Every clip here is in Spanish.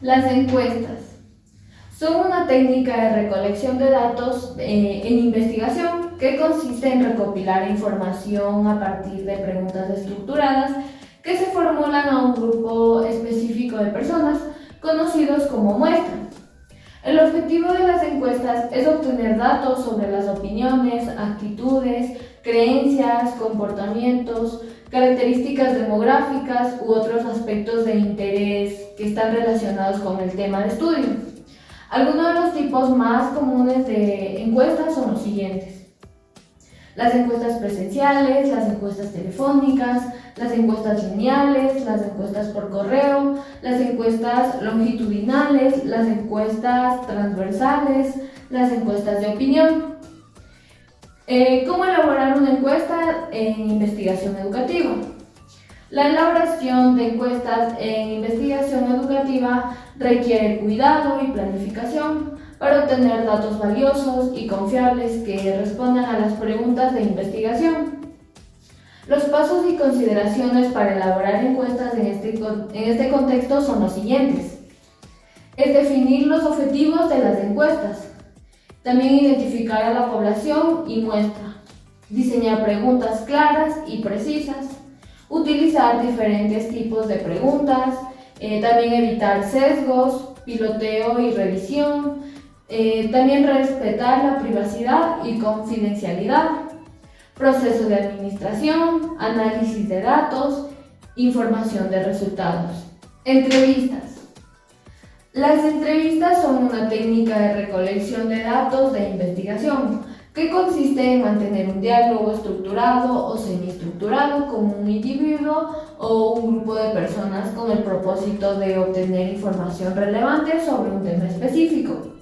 Las encuestas son una técnica de recolección de datos en investigación que consiste en recopilar información a partir de preguntas estructuradas que se formulan a un grupo específico de personas conocidos como muestra. El objetivo de las encuestas es obtener datos sobre las opiniones, actitudes, creencias, comportamientos, características demográficas u otros aspectos de interés que están relacionados con el tema de estudio. Algunos de los tipos más comunes de encuestas son los siguientes: las encuestas presenciales, las encuestas telefónicas, las encuestas lineales, las encuestas por correo, las encuestas longitudinales, las encuestas transversales, las encuestas de opinión. ¿Cómo elaborar una encuesta en investigación educativa? La elaboración de encuestas en investigación educativa requiere cuidado y planificación para obtener datos valiosos y confiables que respondan a las preguntas de investigación. Los pasos y consideraciones para elaborar encuestas en este contexto son los siguientes: es definir los objetivos de las encuestas, también identificar a la población y muestra, diseñar preguntas claras y precisas, utilizar diferentes tipos de preguntas, también evitar sesgos, piloteo y revisión, también respetar la privacidad y confidencialidad, proceso de administración, análisis de datos, información de resultados. Entrevistas. Las entrevistas son una técnica de recolección de datos de investigación que consiste en mantener un diálogo estructurado o semiestructurado con un individuo o un grupo de personas con el propósito de obtener información relevante sobre un tema específico.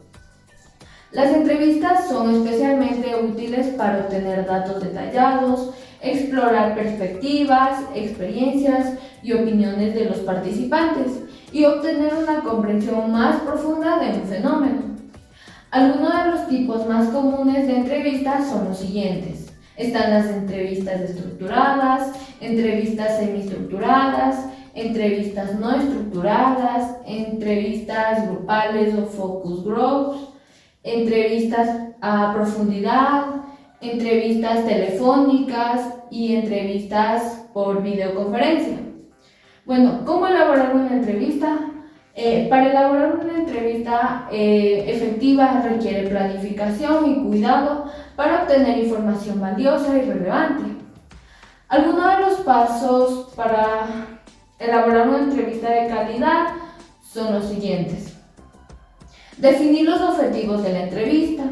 Las entrevistas son especialmente útiles para obtener datos detallados, explorar perspectivas, experiencias y opiniones de los participantes y obtener una comprensión más profunda de un fenómeno. Algunos de los tipos más comunes de entrevistas son los siguientes. Están las entrevistas estructuradas, entrevistas semiestructuradas, entrevistas no estructuradas, entrevistas grupales o focus groups, entrevistas a profundidad, entrevistas telefónicas y entrevistas por videoconferencia. Bueno, ¿cómo elaborar una entrevista? Para elaborar una entrevista efectiva requiere planificación y cuidado para obtener información valiosa y relevante. Algunos de los pasos para elaborar una entrevista de calidad son los siguientes: definir los objetivos de la entrevista,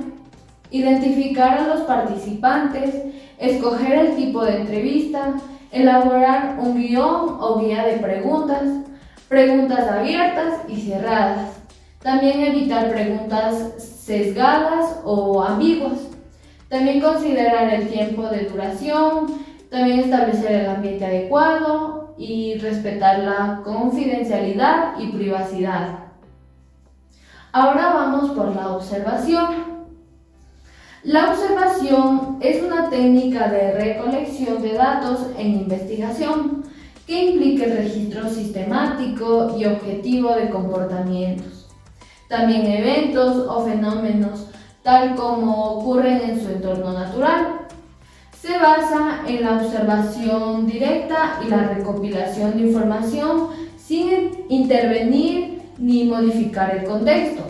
identificar a los participantes, escoger el tipo de entrevista, elaborar un guión o guía de preguntas, preguntas abiertas y cerradas. También evitar preguntas sesgadas o ambiguas. También considerar el tiempo de duración, también establecer el ambiente adecuado y respetar la confidencialidad y privacidad. Ahora vamos por la observación. La observación es una técnica de recolección de datos en investigación que implica el registro sistemático y objetivo de comportamientos, también eventos o fenómenos tal como ocurren en su entorno natural. Se basa en la observación directa y la recopilación de información sin intervenir ni modificar el contexto.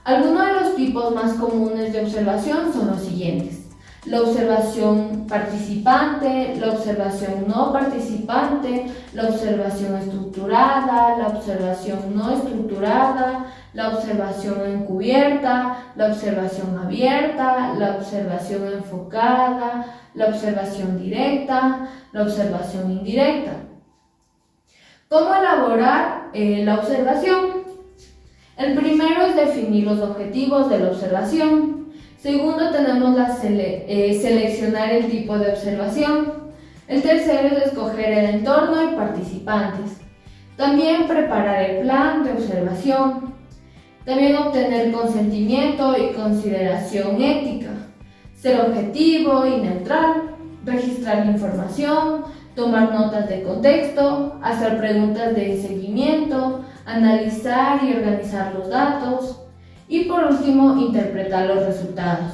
Algunos de los tipos más comunes de observación son los siguientes: la observación participante, la observación no participante, la observación estructurada, la observación no estructurada, la observación encubierta, la observación abierta, la observación enfocada, la observación directa, la observación indirecta. ¿Cómo elaborar la observación? El primero es definir los objetivos de la observación. Segundo, tenemos seleccionar el tipo de observación. El tercero es escoger el entorno y participantes. También preparar el plan de observación. También obtener consentimiento y consideración ética. Ser objetivo y neutral. Registrar la información. Tomar notas de contexto. Hacer preguntas de seguimiento. analizar y organizar los datos y por último interpretar los resultados.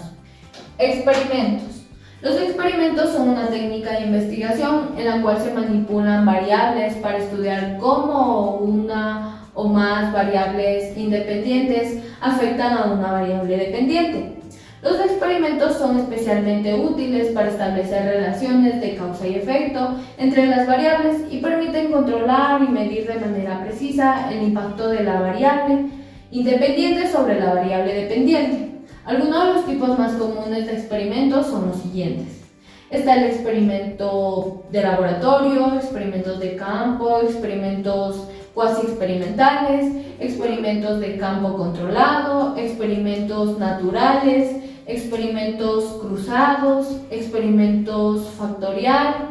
Experimentos. Los experimentos son una técnica de investigación en la cual se manipulan variables para estudiar cómo una o más variables independientes afectan a una variable dependiente. Los experimentos son especialmente útiles para establecer relaciones de causa y efecto entre las variables y permiten controlar y medir de manera precisa el impacto de la variable independiente sobre la variable dependiente. Algunos de los tipos más comunes de experimentos son los siguientes. Está el experimento de laboratorio, experimentos de campo, experimentos cuasi experimentales, experimentos de campo controlado, experimentos naturales, experimentos cruzados, experimentos factorial,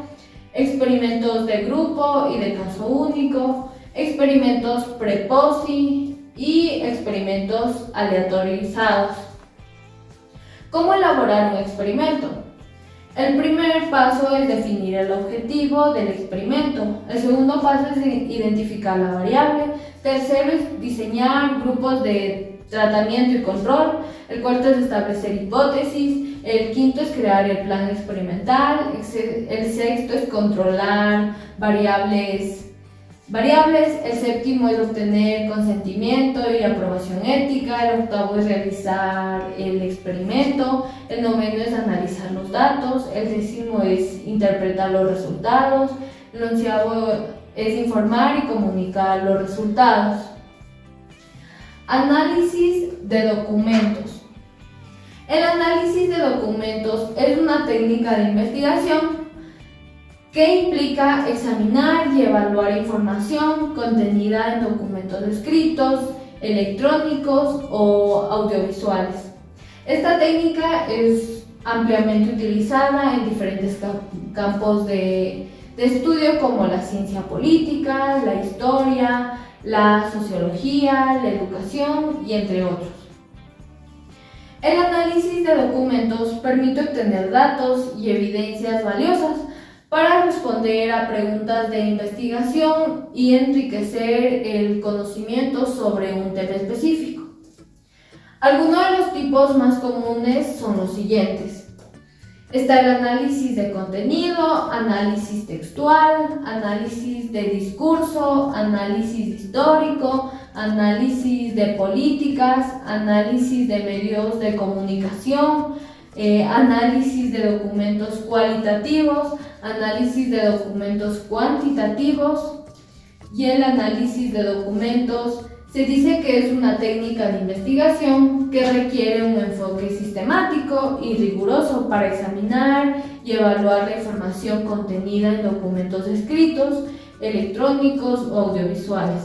experimentos de grupo y de caso único, experimentos pre-posi y experimentos aleatorizados. ¿Cómo elaborar un experimento? El primer paso es definir el objetivo del experimento. El segundo paso es identificar la variable. Tercero es diseñar grupos de tratamiento y control. El cuarto es establecer hipótesis. El quinto es crear el plan experimental. El sexto es controlar variables. El séptimo es obtener consentimiento y aprobación ética. El octavo es realizar el experimento. El noveno es analizar los datos. El décimo es interpretar los resultados. El onceavo es informar y comunicar los resultados. Análisis de documentos. El análisis de documentos es una técnica de investigación que implica examinar y evaluar información contenida en documentos escritos, electrónicos o audiovisuales. Esta técnica es ampliamente utilizada en diferentes campos de estudio como la ciencia política, la historia, la sociología, la educación y entre otros. El análisis de documentos permite obtener datos y evidencias valiosas para responder a preguntas de investigación y enriquecer el conocimiento sobre un tema específico. Algunos de los tipos más comunes son los siguientes. Está el análisis de contenido, análisis textual, análisis de discurso, análisis histórico, análisis de políticas, análisis de medios de comunicación, análisis de documentos cualitativos, análisis de documentos cuantitativos y el análisis de documentos se dice que es una técnica de investigación que requiere un enfoque sistemático y riguroso para examinar y evaluar la información contenida en documentos escritos, electrónicos o audiovisuales.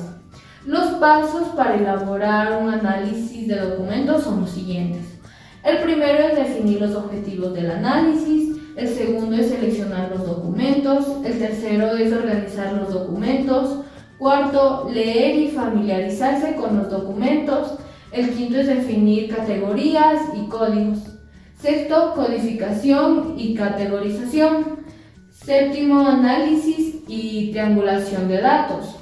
Los pasos para elaborar un análisis de documentos son los siguientes. El primero es definir los objetivos del análisis, el segundo es seleccionar los documentos, el tercero es organizar los documentos, cuarto, leer y familiarizarse con los documentos, el quinto es definir categorías y códigos, sexto, codificación y categorización, séptimo, análisis y triangulación de datos.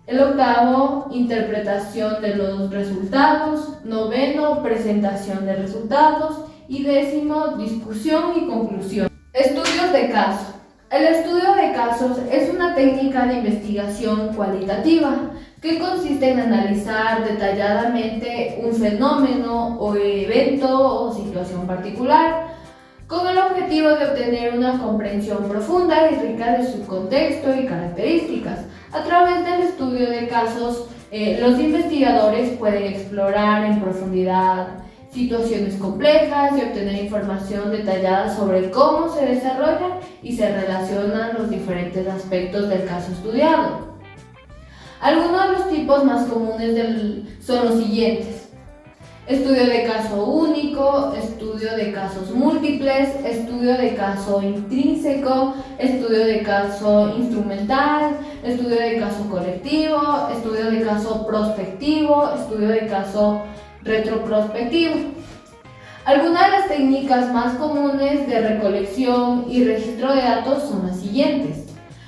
El octavo, interpretación de los resultados. Noveno, presentación de resultados. Y décimo, discusión y conclusión. Estudios de caso. El estudio de casos es una técnica de investigación cualitativa que consiste en analizar detalladamente un fenómeno o evento o situación particular con el objetivo de obtener una comprensión profunda y rica de su contexto y características. A través del estudio de casos, los investigadores pueden explorar en profundidad situaciones complejas y obtener información detallada sobre cómo se desarrollan y se relacionan los diferentes aspectos del caso estudiado. Algunos de los tipos más comunes son los siguientes. Estudio de caso único, estudio de casos múltiples, estudio de caso intrínseco, estudio de caso instrumental, estudio de caso colectivo, estudio de caso prospectivo, estudio de caso retroprospectivo. Algunas de las técnicas más comunes de recolección y registro de datos son las siguientes.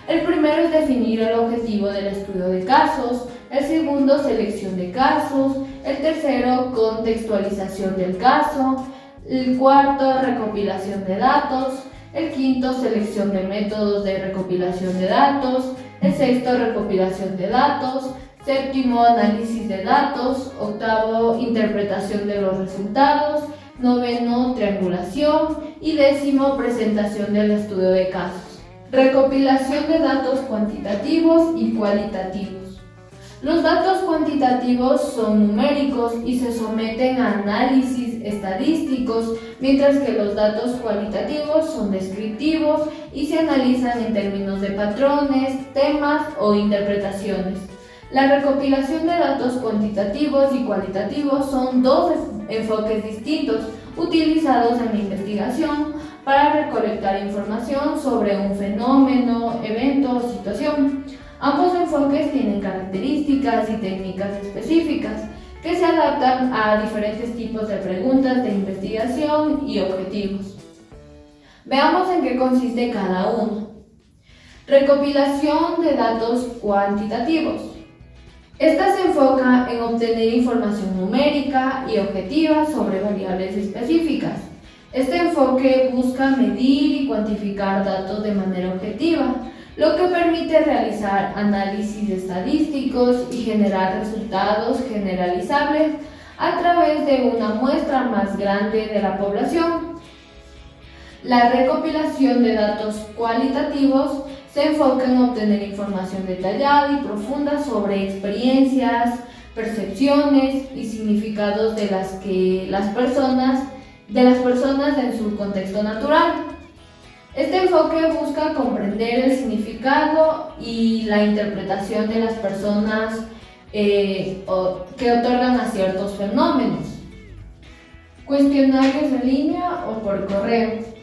El primero es definir el objetivo del estudio de casos, el segundo, selección de casos, el tercero, contextualización del caso, el cuarto, recopilación de datos, el quinto, selección de métodos de recopilación de datos, el sexto, recopilación de datos, séptimo, análisis de datos, octavo, interpretación de los resultados, noveno, triangulación y décimo, presentación del estudio de casos. Recopilación de datos cuantitativos y cualitativos. Los datos cuantitativos son numéricos y se someten a análisis estadísticos, mientras que los datos cualitativos son descriptivos y se analizan en términos de patrones, temas o interpretaciones. La recopilación de datos cuantitativos y cualitativos son dos enfoques distintos utilizados en la investigación para recolectar información sobre un fenómeno, evento o situación. Ambos enfoques tienen características y técnicas específicas que se adaptan a diferentes tipos de preguntas de investigación y objetivos. Veamos en qué consiste cada uno. Recopilación de datos cuantitativos. Esta se enfoca en obtener información numérica y objetiva sobre variables específicas. Este enfoque busca medir y cuantificar datos de manera objetiva, lo que permite realizar análisis estadísticos y generar resultados generalizables a través de una muestra más grande de la población. La recopilación de datos cualitativos se enfoca en obtener información detallada y profunda sobre experiencias, percepciones y significados de las personas en su contexto natural. Este enfoque busca comprender el significado y la interpretación de las personas que otorgan a ciertos fenómenos. Cuestionarios en línea o por correo.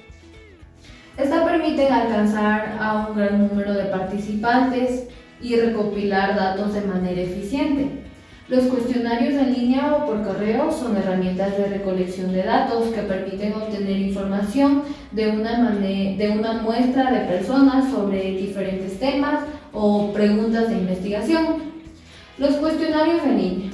Esta permite alcanzar a un gran número de participantes y recopilar datos de manera eficiente. Los cuestionarios en línea o por correo son herramientas de recolección de datos que permiten obtener información de una muestra de personas sobre diferentes temas o preguntas de investigación. Los cuestionarios en línea.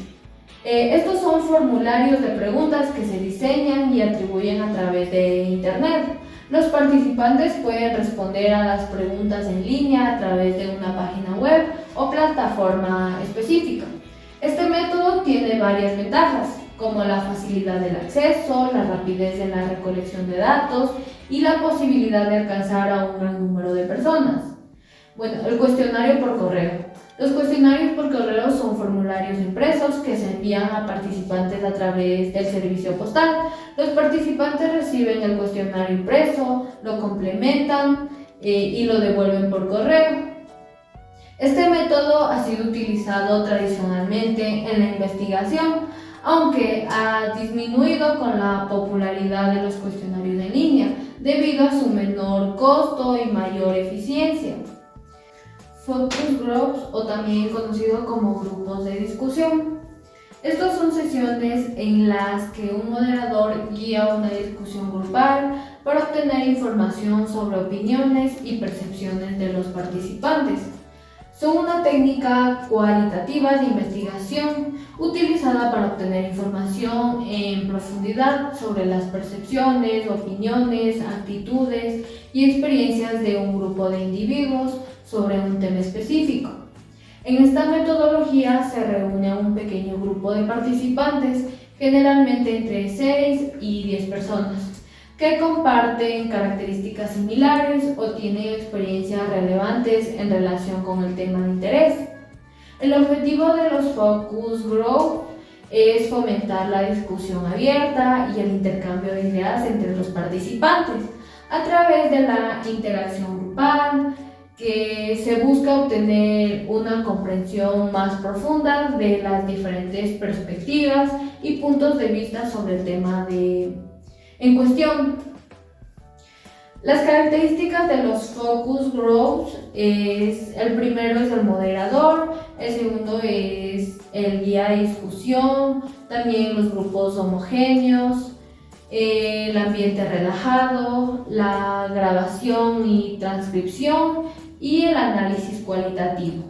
Estos son formularios de preguntas que se diseñan y atribuyen a través de Internet. Los participantes pueden responder a las preguntas en línea a través de una página web o plataforma específica. Este método tiene varias ventajas, como la facilidad del acceso, la rapidez en la recolección de datos y la posibilidad de alcanzar a un gran número de personas. Bueno, el cuestionario por correo. Los cuestionarios por correo son formularios impresos que se envían a participantes a través del servicio postal. Los participantes reciben el cuestionario impreso, lo complementan y lo devuelven por correo. Este método ha sido utilizado tradicionalmente en la investigación, aunque ha disminuido con la popularidad de los cuestionarios en línea debido a su menor costo y mayor eficiencia. Focus Groups, o también conocido como grupos de discusión. Estas son sesiones en las que un moderador guía una discusión grupal para obtener información sobre opiniones y percepciones de los participantes. Son una técnica cualitativa de investigación utilizada para obtener información en profundidad sobre las percepciones, opiniones, actitudes y experiencias de un grupo de individuos sobre un tema específico. En esta metodología se reúne un pequeño grupo de participantes, generalmente entre 6 y 10 personas, que comparten características similares o tienen experiencias relevantes en relación con el tema de interés. El objetivo de los Focus Group es fomentar la discusión abierta y el intercambio de ideas entre los participantes a través de la interacción grupal, que se busca obtener una comprensión más profunda de las diferentes perspectivas y puntos de vista sobre el tema en cuestión. Las características de los focus groups el primero es el moderador, el segundo es el guía de discusión, también los grupos homogéneos, el ambiente relajado, la grabación y transcripción y el análisis cualitativo.